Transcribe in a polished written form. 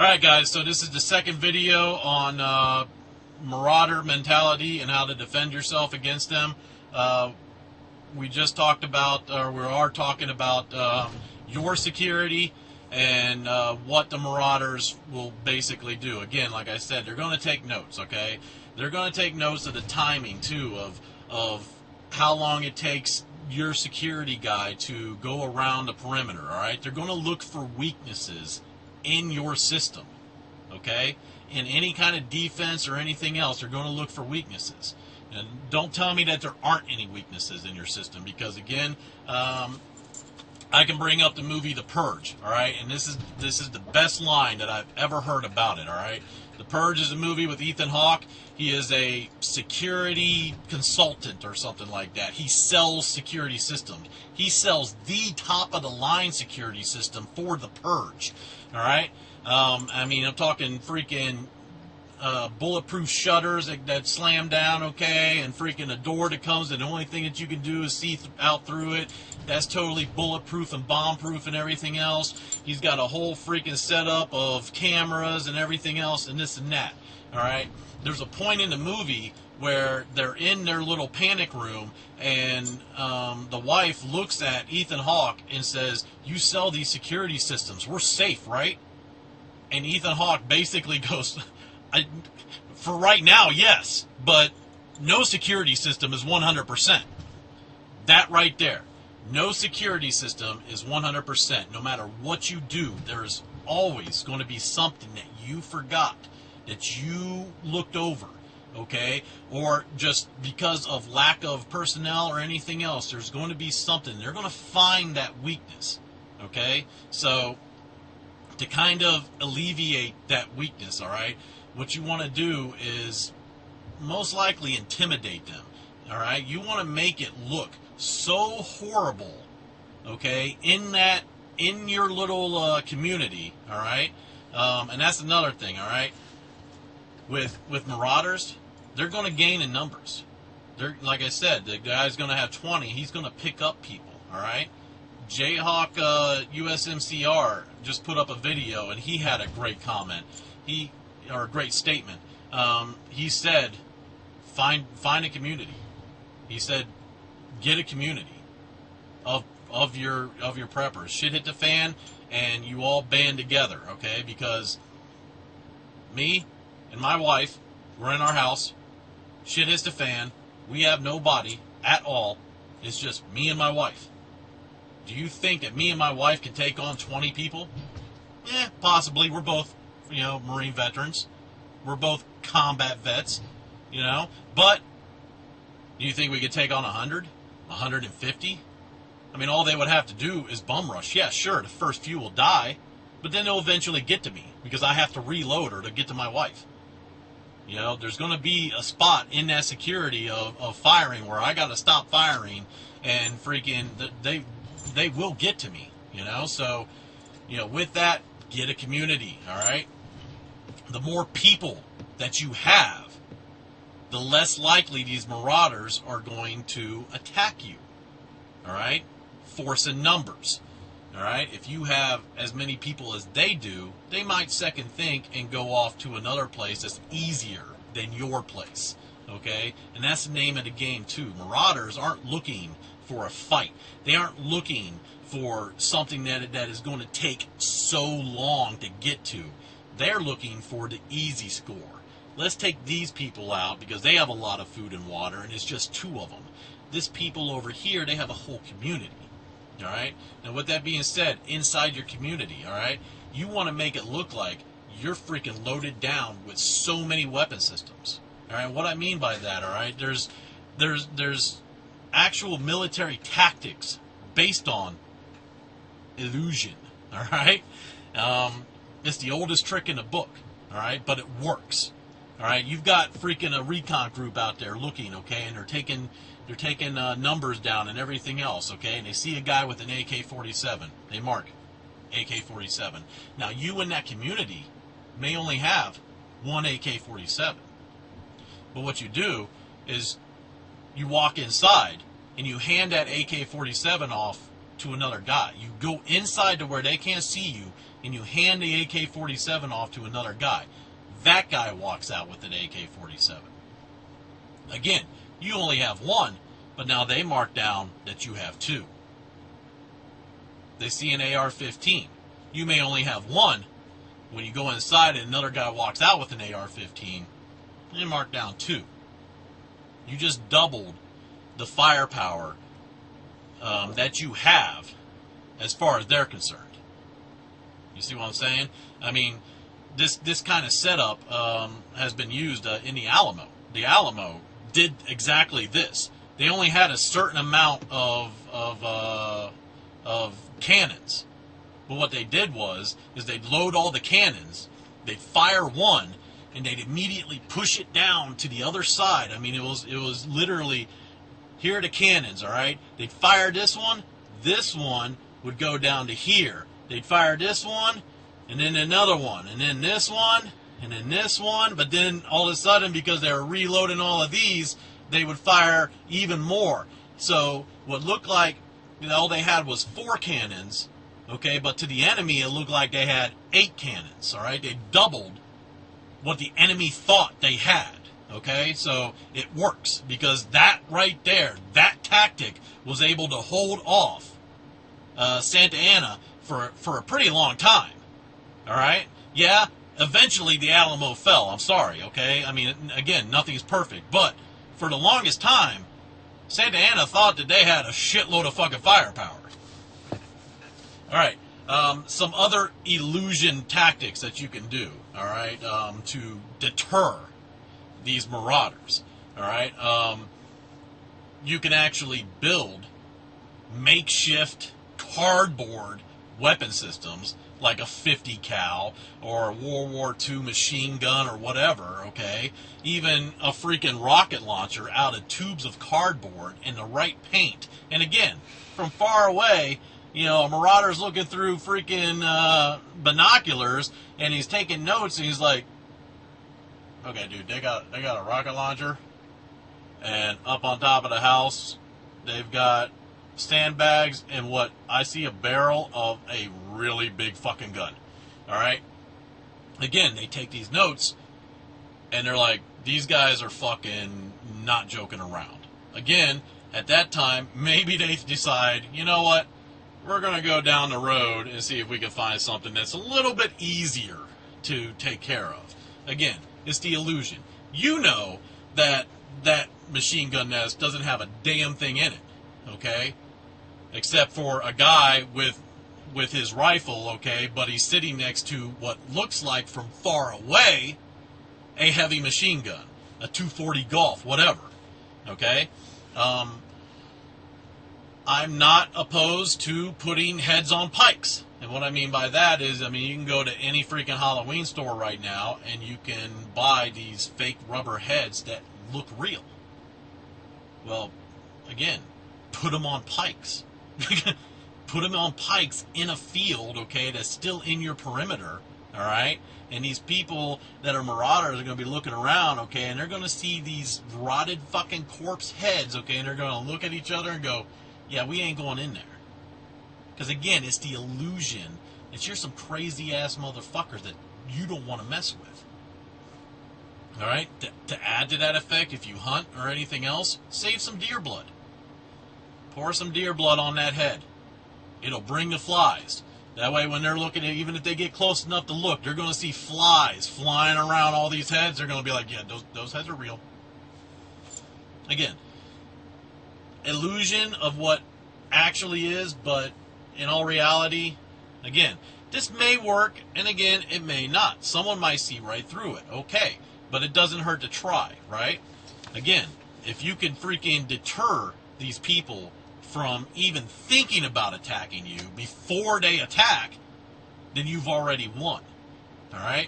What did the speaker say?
Alright guys, so this is the second video on marauder mentality and how to defend yourself against them. We just talked about, or we are talking about your security and what the marauders will basically do. Again, like I said, they're going to take notes, okay? They're going to take notes of the timing too, of how long it takes your security guy to go around the perimeter, alright? They're going to look for weaknesses in your system, okay? In any kind of defense or anything else, they're going to look for weaknesses. And don't tell me that there aren't any weaknesses in your system, because again, I can bring up the movie The Purge, all right? And this is the best line that I've ever heard about it, all right? The Purge is a movie with Ethan Hawke. He is a security consultant or something like that. He sells security systems. He sells the top-of-the-line security system for The Purge, all right? I mean, I'm talking freaking bulletproof shutters that slam down, okay, and freaking a door that comes, and the only thing that you can do is see out through it. That's totally bulletproof and bomb-proof and everything else. He's got a whole freaking setup of cameras and everything else and this and that, all right? There's a point in the movie where they're in their little panic room, and the wife looks at Ethan Hawke and says, "You sell these security systems. We're safe, right?" And Ethan Hawke basically goes, for right now, yes, but no security system is 100%. That right there. No security system is 100%. No matter what you do, there is always going to be something that you forgot, that you looked over, okay? Or just because of lack of personnel or anything else, there's going to be something. They're going to find that weakness, okay? So to kind of alleviate that weakness, all right, what you want to do is most likely intimidate them, all right? You want to make it look so horrible, okay, in your little community, all right? And that's another thing, all right? With marauders, they're going to gain in numbers. They're, like I said, the guy's going to have 20. He's going to pick up people, all right? Jayhawk USMCR just put up a video, and he had a great comment. Or a great statement. He said, find a community. He said, get a community of your preppers. Shit hit the fan, and you all band together, okay? Because me and my wife, we're in our house. Shit hits the fan. We have nobody at all. It's just me and my wife. Do you think that me and my wife can take on 20 people? Possibly. We're both, Marine veterans. We're both combat vets, But do you think we could take on 100? 150? I mean, all they would have to do is bum rush. Yeah, sure, the first few will die, but then they'll eventually get to me because I have to reload her to get to my wife. There's going to be a spot in that security of firing where I got to stop firing, and freaking they will get to me, So, with that, get a community, all right? The more people that you have, the less likely these marauders are going to attack you, all right? Force in numbers, all right? If you have as many people as they do, they might second think and go off to another place that's easier than your place, okay? And that's the name of the game, too. Marauders aren't looking for a fight. They aren't looking for something that is going to take so long to get to. They're looking for the easy score. Let's take these people out because they have a lot of food and water, and it's just 2 of them. This people over here, they have a whole community, all right? Now, with that being said, inside your community, all right, you want to make it look like you're freaking loaded down with so many weapon systems, all right? What I mean by that, all right, there's actual military tactics based on illusion, all right? It's the oldest trick in the book, all right? But it works, all right? You've got freaking a recon group out there looking, okay, and they're taking numbers down and everything else, okay? And they see a guy with an AK-47. They mark AK-47. Now, you in that community may only have one AK-47. But what you do is you walk inside and you hand that AK-47 off to another guy. You go inside to where they can't see you, and you hand the AK-47 off to another guy. That guy walks out with an AK-47. Again, you only have one, but now they mark down that you have two. They see an AR-15. You may only have one. When you go inside and another guy walks out with an AR-15, they mark down two. You just doubled the firepower that you have as far as they're concerned. You see what I'm saying? I mean, this kind of setup has been used in the Alamo. The Alamo did exactly this. They only had a certain amount of cannons, but what they did is they'd load all the cannons, they'd fire one, and they'd immediately push it down to the other side. I mean, it was literally, here are the cannons, all right? They'd fire this one would go down to here. They'd fire this one, and then another one, and then this one, and then this one, but then all of a sudden, because they were reloading all of these, they would fire even more. So what looked like, all they had was 4 cannons, okay, but to the enemy it looked like they had 8 cannons, all right? They doubled what the enemy thought they had, okay? So it works, because that right there, that tactic was able to hold off Santa Ana for a pretty long time, all right? Yeah, eventually the Alamo fell, I'm sorry, okay? I mean, again, nothing's perfect, but for the longest time, Santa Ana thought that they had a shitload of fucking firepower. All right, some other illusion tactics that you can do, all right, to deter these marauders, all right? You can actually build makeshift cardboard weapon systems like a 50 cal or a World War II machine gun or whatever, okay? Even a freaking rocket launcher out of tubes of cardboard in the right paint. And again, from far away, you know, a marauder's looking through freaking binoculars, and he's taking notes, and he's like, okay, dude, they got a rocket launcher, and up on top of the house, they've got sandbags and what I see a barrel of a really big fucking gun. All right? Again, they take these notes, and they're like, these guys are fucking not joking around. Again, at that time, maybe they decide, you know what? We're going to go down the road and see if we can find something that's a little bit easier to take care of. Again, it's the illusion. You know that that machine gun nest doesn't have a damn thing in it, okay? Except for a guy with his rifle, okay, but he's sitting next to what looks like from far away a heavy machine gun, a 240 Golf, whatever, okay? I'm not opposed to putting heads on pikes. And what I mean by that is, I mean, you can go to any freaking Halloween store right now and you can buy these fake rubber heads that look real. Well, again, put them on pikes. Put them on pikes in a field, okay, that's still in your perimeter, all right? And these people that are marauders are going to be looking around, okay, and they're going to see these rotted fucking corpse heads, okay, and they're going to look at each other and go, yeah, we ain't going in there. Because, again, it's the illusion that you're some crazy-ass motherfuckers that you don't want to mess with. All right? To add to that effect, if you hunt or anything else, save some deer blood. Pour some deer blood on that head. It'll bring the flies. That way, when they're looking at, even if they get close enough to look, they're going to see flies flying around all these heads. They're going to be like, yeah, those heads are real. Again, illusion of what actually is, but in all reality, again, this may work, and again, it may not. Someone might see right through it, okay, but it doesn't hurt to try, right? Again, if you can freaking deter these people from even thinking about attacking you before they attack, then you've already won, all right?